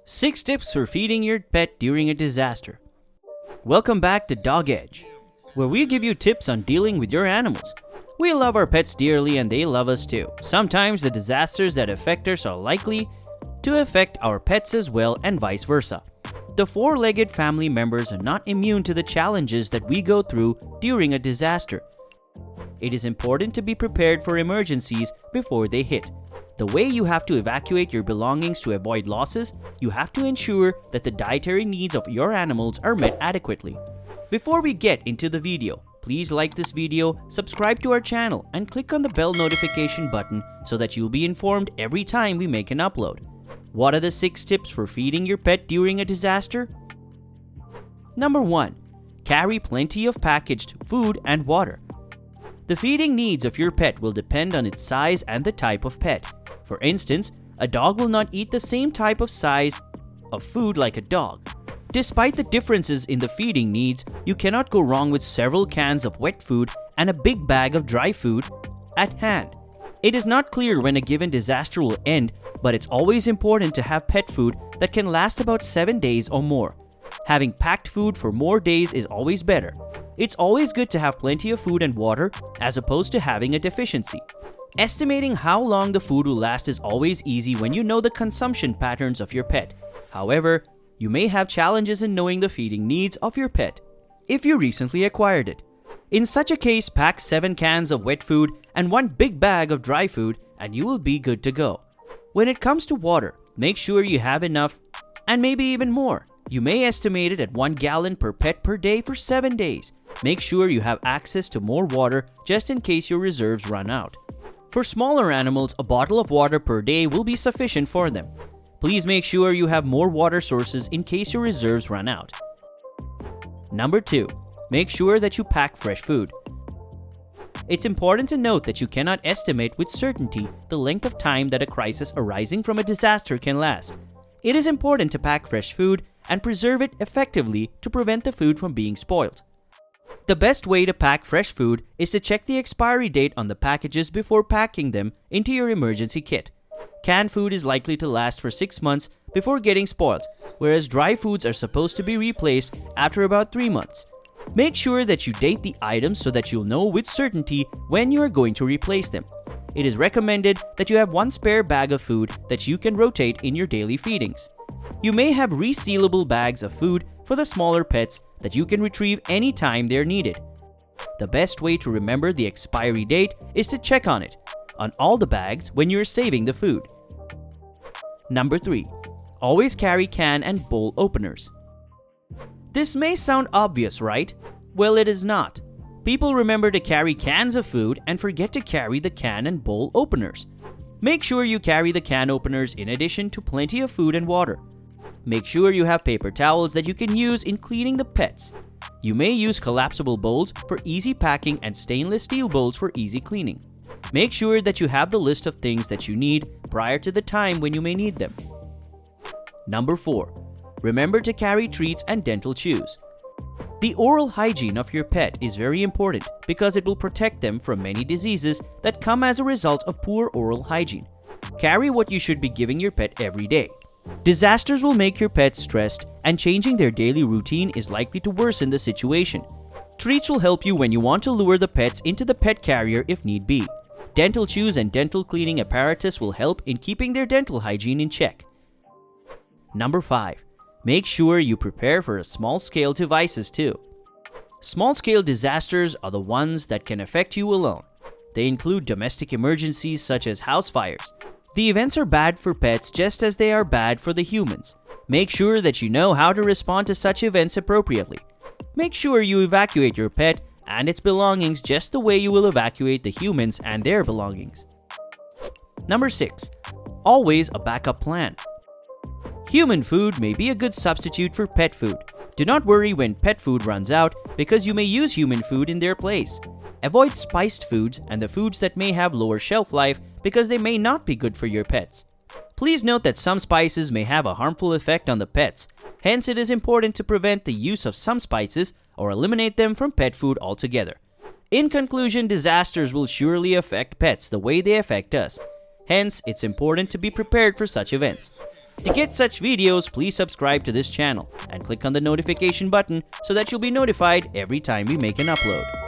6 tips for feeding your pet during a disaster. Welcome back to DogEdge, where we give you tips on dealing with your animals. We love our pets dearly and they love us too. Sometimes the disasters that affect us are likely to affect our pets as well, and vice versa. The four-legged family members are not immune to the challenges that we go through during a disaster. It is important to be prepared for emergencies before they hit. The way you have to evacuate your belongings to avoid losses, you have to ensure that the dietary needs of your animals are met adequately. Before we get into the video, please like this video, subscribe to our channel, and click on the bell notification button so that you'll be informed every time we make an upload. What are the 6 tips for feeding your pet during a disaster? Number 1. Carry plenty of packaged food and water. The feeding needs of your pet will depend on its size and the type of pet. For instance, a dog will not eat the same type of size of food like a dog. Despite the differences in the feeding needs, you cannot go wrong with several cans of wet food and a big bag of dry food at hand. It is not clear when a given disaster will end, but it's always important to have pet food that can last about 7 days or more. Having packed food for more days is always better. It's always good to have plenty of food and water as opposed to having a deficiency. Estimating how long the food will last is always easy when you know the consumption patterns of your pet. However, you may have challenges in knowing the feeding needs of your pet if you recently acquired it. In such a case, pack 7 cans of wet food and 1 big bag of dry food and you will be good to go. When it comes to water, make sure you have enough and maybe even more. You may estimate it at 1 gallon per pet per day for 7 days. Make sure you have access to more water just in case your reserves run out. For smaller animals, a bottle of water per day will be sufficient for them. Please make sure you have more water sources in case your reserves run out. Number 2. Make sure that you pack fresh food. It's important to note that you cannot estimate with certainty the length of time that a crisis arising from a disaster can last. It is important to pack fresh food and preserve it effectively to prevent the food from being spoiled. The best way to pack fresh food is to check the expiry date on the packages before packing them into your emergency kit. Canned food is likely to last for 6 months before getting spoiled, whereas dry foods are supposed to be replaced after about 3 months. Make sure that you date the items so that you'll know with certainty when you are going to replace them. It is recommended that you have 1 spare bag of food that you can rotate in your daily feedings. You may have resealable bags of food for the smaller pets that you can retrieve anytime they're needed. The best way to remember the expiry date is to check on it on all the bags when you're saving the food. Number 3. Always carry can and bowl openers. This may sound obvious, right? Well, it is not. People remember to carry cans of food and forget to carry the can and bowl openers. Make sure you carry the can openers in addition to plenty of food and water. Make sure you have paper towels that you can use in cleaning the pets. You may use collapsible bowls for easy packing and stainless steel bowls for easy cleaning. Make sure that you have the list of things that you need prior to the time when you may need them. Number 4. Remember to carry treats and dental chews. The oral hygiene of your pet is very important because it will protect them from many diseases that come as a result of poor oral hygiene. Carry what you should be giving your pet every day. Disasters will make your pet stressed, and changing their daily routine is likely to worsen the situation. Treats will help you when you want to lure the pets into the pet carrier if need be. Dental chews and dental cleaning apparatus will help in keeping their dental hygiene in check. Number 5. Make sure you prepare for small-scale devices too. Small-scale disasters are the ones that can affect you alone. They include domestic emergencies such as house fires. The events are bad for pets just as they are bad for the humans. Make sure that you know how to respond to such events appropriately. Make sure you evacuate your pet and its belongings just the way you will evacuate the humans and their belongings. Number 6. Always a backup plan. Human food may be a good substitute for pet food. Do not worry when pet food runs out because you may use human food in their place. Avoid spiced foods and the foods that may have lower shelf life because they may not be good for your pets. Please note that some spices may have a harmful effect on the pets. Hence, it is important to prevent the use of some spices or eliminate them from pet food altogether. In conclusion, disasters will surely affect pets the way they affect us. Hence, it's important to be prepared for such events. To get such videos, please subscribe to this channel and click on the notification button so that you'll be notified every time we make an upload.